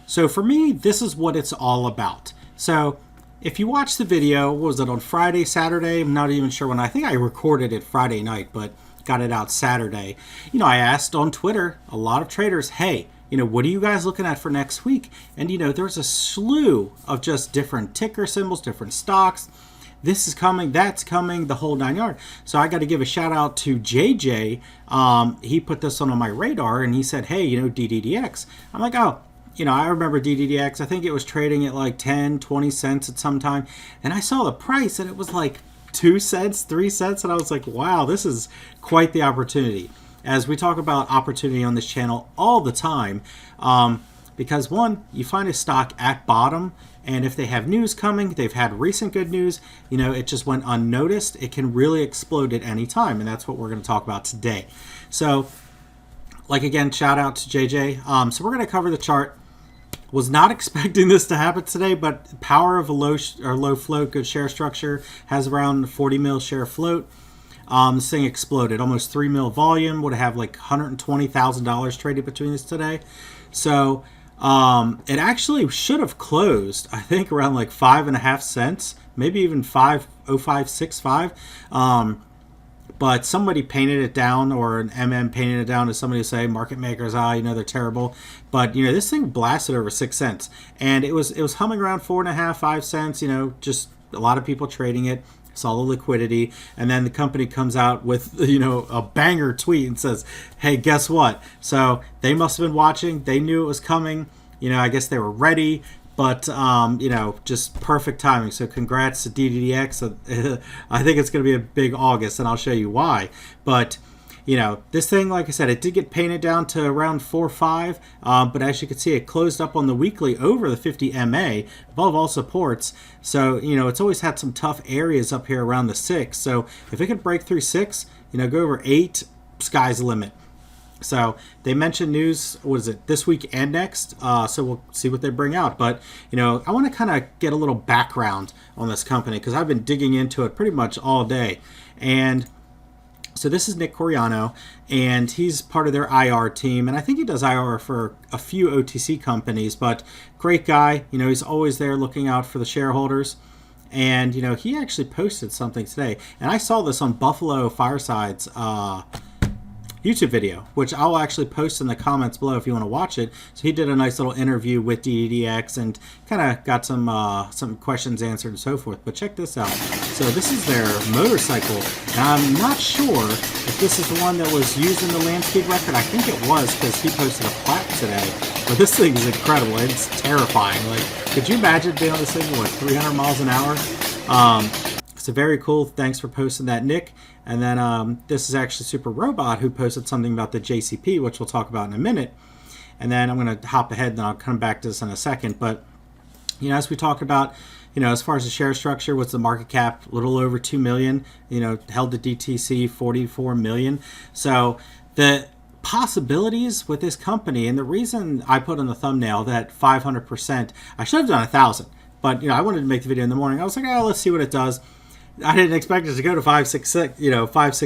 So for me, this is what it's all about. So if you watch the video, what was it, on Friday, Saturday? I'm not even sure when. I think I recorded it Friday night, but got it out Saturday. I asked on Twitter a lot of traders, hey, what are you guys looking at for next week? And, there's a slew of just different ticker symbols, different stocks. This is coming, that's coming, the whole 9 yards. So I got to give a shout out to JJ. He put this on my radar and he said, hey, DDDX. I'm like, oh, I remember DDDX. I think it was trading at like 10, 20 cents at some time. And I saw the price and it was like 2 cents, 3 cents. And I was like, wow, this is quite the opportunity. As we talk about opportunity on this channel all the time, because one, you find a stock at bottom, and if they have news coming, they've had recent good news, it just went unnoticed, it can really explode at any time, and that's what we're going to talk about today. So, again, shout out to JJ. So we're going to cover the chart. Was not expecting this to happen today, but power of a low float, good share structure, has around 40 mil share float. This thing exploded, almost 3 mil volume, would have like $120,000 traded between this today. So it actually should have closed, I think, around like 5.5 cents, maybe even 5.0565. But somebody painted it down, or an MM painted it down, as somebody say, market makers, they're terrible. But this thing blasted over 6 cents, and it was humming around 4.5, 5 cents. Just a lot of people trading it. Saw the liquidity, and then the company comes out with a banger tweet and says, hey, guess what? So they must have been watching, they knew it was coming, I guess they were ready, but just perfect timing. So congrats to DDDX. I think it's going to be a big August, and I'll show you why. But this thing, like I said, it did get painted down to around 4.5, but as you can see, it closed up on the weekly over the 50 MA, above all supports. So, it's always had some tough areas up here around the 6. So if it could break through 6, go over 8, sky's the limit. So they mentioned news, what is it, this week and next, so we'll see what they bring out. But, I want to kind of get a little background on this company, because I've been digging into it pretty much all day. And so this is Nick Coriano, and he's part of their IR team, and I think he does IR for a few OTC companies, but great guy. He's always there looking out for the shareholders. And, he actually posted something today, and I saw this on Buffalo Fireside's YouTube video, which I'll actually post in the comments below if you want to watch it. So he did a nice little interview with DDDX and kind of got some questions answered and so forth. But check this out. So this is their motorcycle, and I'm not sure if this is the one that was used in the landscape record. I think it was, because he posted a plaque today. But this thing is incredible. It's terrifying. Like, could you imagine being on this thing with 300 miles an hour? So very cool. Thanks for posting that, Nick. And then this is actually Super Robot, who posted something about the JCP, which we'll talk about in a minute. And then I'm going to hop ahead, and I'll come back to this in a second. But, as we talk about, as far as the share structure, what's the market cap? A little over 2 million, held to DTC 44 million. So the possibilities with this company, and the reason I put on the thumbnail that 500%, I should have done 1,000. But, I wanted to make the video in the morning. I was like, let's see what it does. I didn't expect it to go to 5, 6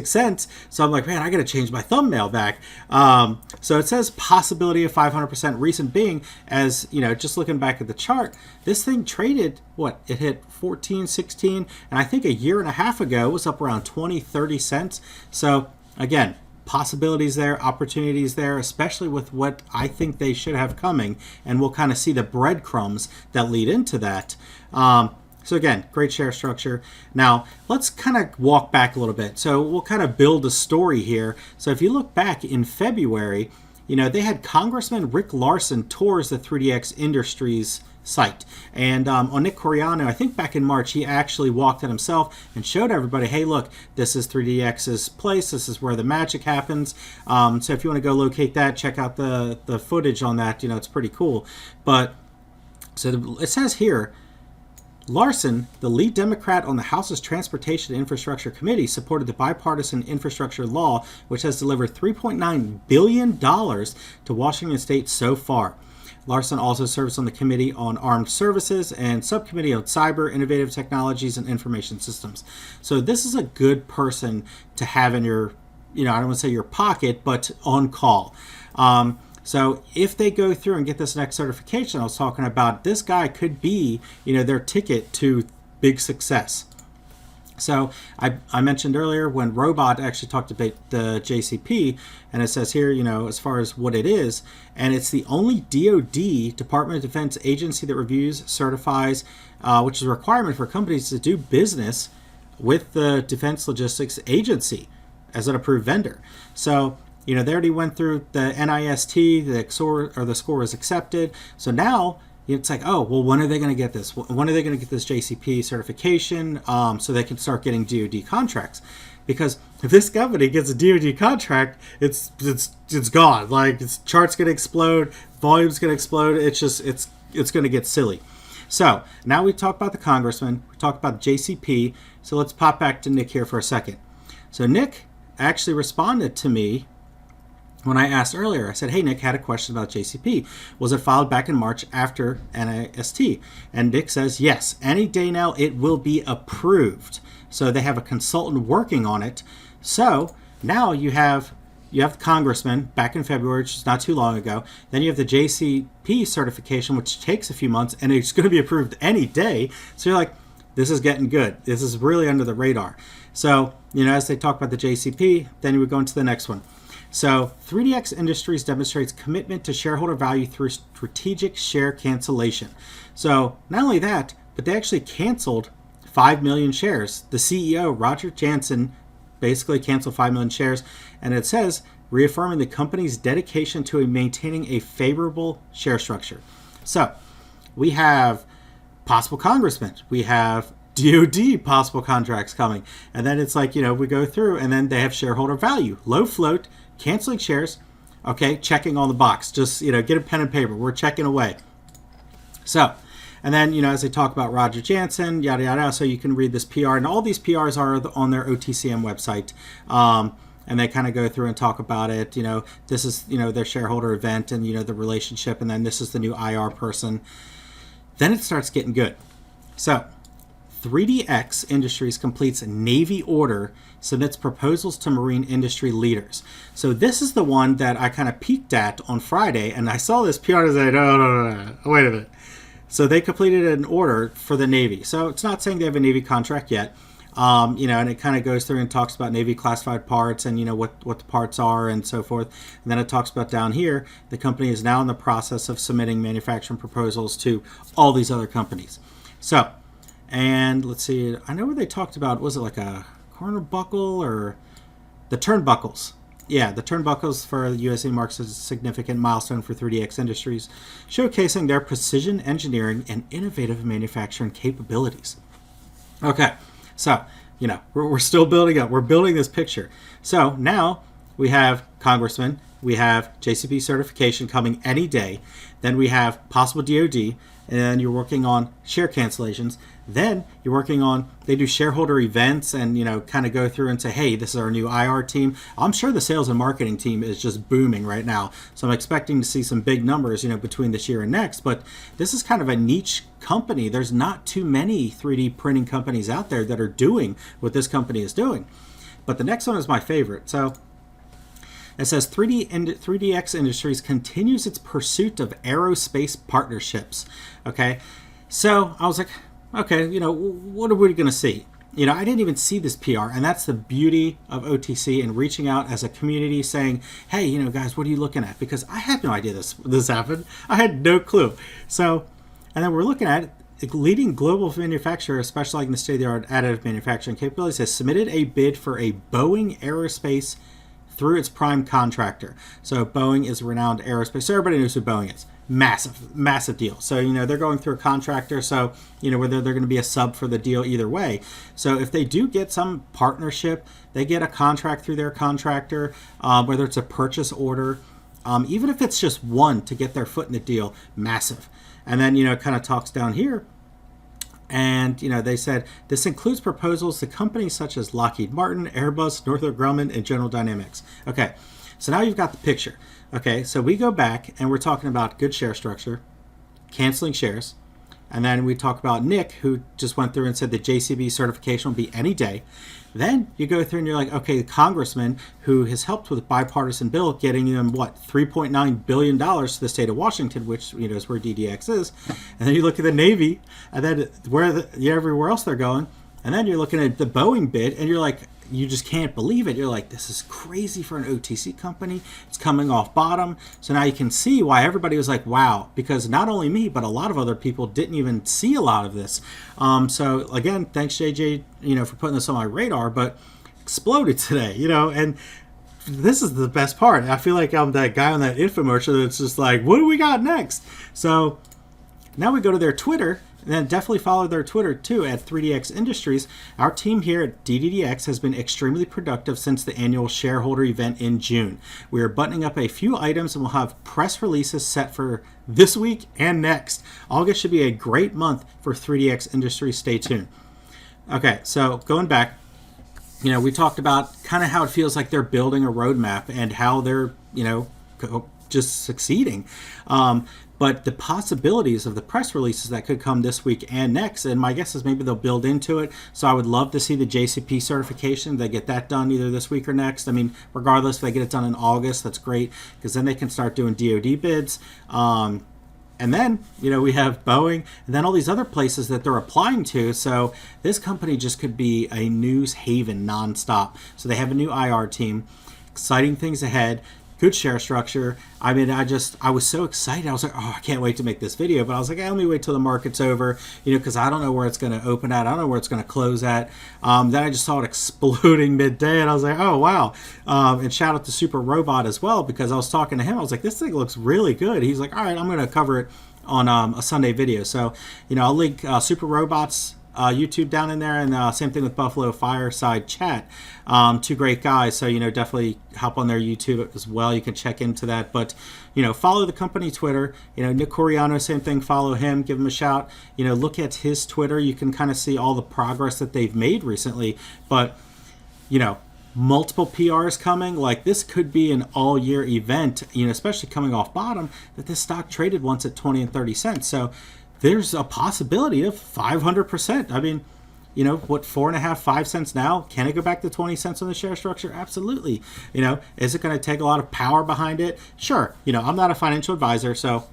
cents. So I'm like, man, I got to change my thumbnail back. So it says possibility of 500% recent being, as, just looking back at the chart, this thing traded, it hit 14, 16, and I think a year and a half ago it was up around 20, 30 cents. So again, possibilities there, opportunities there, especially with what I think they should have coming, and we'll kind of see the breadcrumbs that lead into that. So again, great share structure. Now, let's kind of walk back a little bit. So we'll kind of build a story here. So if you look back in February, they had Congressman Rick Larsen tours the 3DX Industries site. And on Nick Coriano, I think back in March, he actually walked it himself and showed everybody, hey, look, this is 3DX's place. This is where the magic happens. So if you want to go locate that, check out the footage on that. It's pretty cool. But so it says here, Larson, the lead Democrat on the House's Transportation and Infrastructure Committee, supported the bipartisan infrastructure law, which has delivered $3.9 billion to Washington state so far. Larson also serves on the Committee on Armed Services and Subcommittee on Cyber, Innovative Technologies, and Information Systems. So this is a good person to have in your, I don't want to say your pocket, but on call. So if they go through and get this next certification I was talking about, this guy could be, their ticket to big success. So I mentioned earlier when Robot actually talked about the JCP, and it says here, as far as what it is, and it's the only DOD, Department of Defense agency that reviews, certifies, which is a requirement for companies to do business with the Defense Logistics Agency as an approved vendor. So, they already went through the NIST, the score was accepted. So now it's like, oh, well, when are they going to get this? When are they going to get this JCP certification so they can start getting DOD contracts? Because if this company gets a DOD contract, it's gone. Like, its chart's going to explode, volume's going to explode. It's going to get silly. So now we talked about the congressman, we talked about the JCP. So let's pop back to Nick here for a second. So Nick actually responded to me when I asked earlier. I said, hey, Nick, had a question about JCP. Was it filed back in March after NIST? And Nick says, yes, any day now it will be approved. So they have a consultant working on it. So now you have the congressman back in February, which is not too long ago. Then you have the JCP certification, which takes a few months, and it's going to be approved any day. So you're like, this is getting good. This is really under the radar. So, as they talk about the JCP, then you would go into the next one. So 3DX Industries demonstrates commitment to shareholder value through strategic share cancellation. So not only that, but they actually canceled 5 million shares. The CEO, Roger Jansen, basically canceled 5 million shares. And it says, reaffirming the company's dedication to maintaining a favorable share structure. So we have possible congressmen. We have DOD possible contracts coming. And then it's like, we go through and then they have shareholder value, low float, canceling shares, okay, checking on the box. Just, get a pen and paper. We're checking away. So, and then, as they talk about Roger Jansen, yada, yada, so you can read this PR. And all these PRs are on their OTCM website. And they kind of go through and talk about it. This is, their shareholder event and, the relationship. And then this is the new IR person. Then it starts getting good. So 3DX Industries completes Navy order, submits proposals to marine industry leaders. So this is the one that I kind of peeked at on Friday, and I saw this PR and I said, no, wait a minute. So they completed an order for the Navy. So it's not saying they have a Navy contract yet, and it kind of goes through and talks about Navy classified parts and, what the parts are and so forth. And then it talks about down here, the company is now in the process of submitting manufacturing proposals to all these other companies. So, and let's see, I know where they talked about, was it like a corner buckle or the turnbuckles? Yeah, the turnbuckles for the USA marks as a significant milestone for 3DX Industries, showcasing their precision engineering and innovative manufacturing capabilities. Okay, so, we're still building up. We're building this picture. So now we have congressmen, we have JCP certification coming any day, then we have possible DOD, and then you're working on share cancellations. Then you're working on, they do shareholder events and, kind of go through and say, hey, this is our new IR team. I'm sure the sales and marketing team is just booming right now. So I'm expecting to see some big numbers, between this year and next. But this is kind of a niche company. There's not too many 3D printing companies out there that are doing what this company is doing. But the next one is my favorite. So it says 3DX Industries continues its pursuit of aerospace partnerships. Okay. So I was like, okay, what are we going to see? I didn't even see this PR, and that's the beauty of OTC and reaching out as a community saying, hey, guys, what are you looking at? Because I had no idea this happened. I had no clue. So, and then we're looking at it, leading global manufacturer specializing in the state-of-the-art additive manufacturing capabilities has submitted a bid for a Boeing Aerospace through its prime contractor. So Boeing is renowned aerospace. So everybody knows who Boeing is. Massive deal. So, they're going through a contractor. So, whether they're going to be a sub for the deal either way. So if they do get some partnership, they get a contract through their contractor, whether it's a purchase order, even if it's just one to get their foot in the deal, massive. And then, it kind of talks down here. And, they said, this includes proposals to companies such as Lockheed Martin, Airbus, Northrop Grumman, and General Dynamics. Okay, so now you've got the picture. Okay, so we go back and we're talking about good share structure, canceling shares, And then we talk about Nick, who just went through and said the JCB certification will be any day. Then you go through and you're like, okay, the congressman who has helped with a bipartisan bill, getting them, what, $3.9 billion to the state of Washington, which, you know, is where DDX is. And then you look at the Navy, and then everywhere else they're going. And then you're looking at the Boeing bid, and you're like, you just can't believe it. You're like, this is crazy for an OTC company. It's coming off bottom. So now you can see why everybody was like, wow, because not only me, but a lot of other people didn't even see a lot of this. So again, thanks JJ, you know, for putting this on my radar, but exploded today, you know, and this is the best part. I feel like I'm that guy on that infomercial that's just like, what do we got next? So now we go to their Twitter. And then definitely follow their Twitter too at 3DX Industries. Our team here at DDDX has been extremely productive since the annual shareholder event in June. We are buttoning up a few items and we'll have press releases set for this week and next. August should be a great month for 3DX Industries. Stay tuned. Okay, so going back, you know, we talked about kind of how it feels like they're building a roadmap and how they're, you know, just succeeding. But the possibilities of the press releases that could come this week and next, and my guess is maybe they'll build into it. So I would love to see the JCP certification. They get that done either this week or next. I mean, regardless, if they get it done in August, that's great, because then they can start doing DOD bids. And then, you know, we have Boeing and then all these other places that they're applying to. So this company just could be a news haven nonstop. So they have a new IR team, exciting things ahead. Good share structure. I mean, I was so excited. I was like, oh, I can't wait to make this video. But I was like, let me wait till the market's over, you know, because I don't know where it's going to open at. I don't know where it's going to close at. Then I just saw it exploding midday, and I was like, oh, wow. And shout out to Super Robot as well, because I was talking to him. I was like, this thing looks really good. He's like, all right, I'm going to cover it on a Sunday video. So, you know, I'll link Super Robot's YouTube down in there, and same thing with Buffalo Fireside Chat. Two great guys, so, you know, definitely hop on their YouTube as well. You can check into that, but, you know, follow the company Twitter. You know, Nick Coriano, same thing, follow him, give him a shout. You know, look at his Twitter. You can kind of see all the progress that they've made recently, but, you know, multiple PRs coming. Like, this could be an all-year event, you know, especially coming off bottom, that this stock traded once at 20 and 30 cents. So there's a possibility of 500%. I mean, you know, what, 4.5, 5 cents now? Can it go back to 20 cents on the share structure? Absolutely. You know, is it going to take a lot of power behind it? Sure. You know, I'm not a financial advisor, so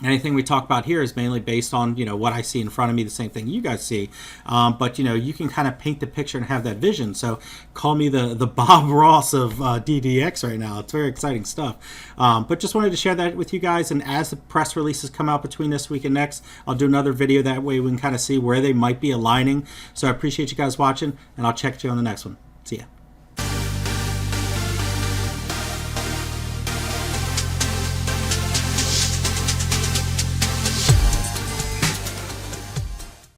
anything we talk about here is mainly based on, you know, what I see in front of me, the same thing you guys see. But, you know, you can kind of paint the picture and have that vision. So call me the Bob Ross of DDX right now. It's very exciting stuff. But just wanted to share that with you guys. And as the press releases come out between this week and next, I'll do another video. That way we can kind of see where they might be aligning. So I appreciate you guys watching, and I'll check you on the next one. See ya.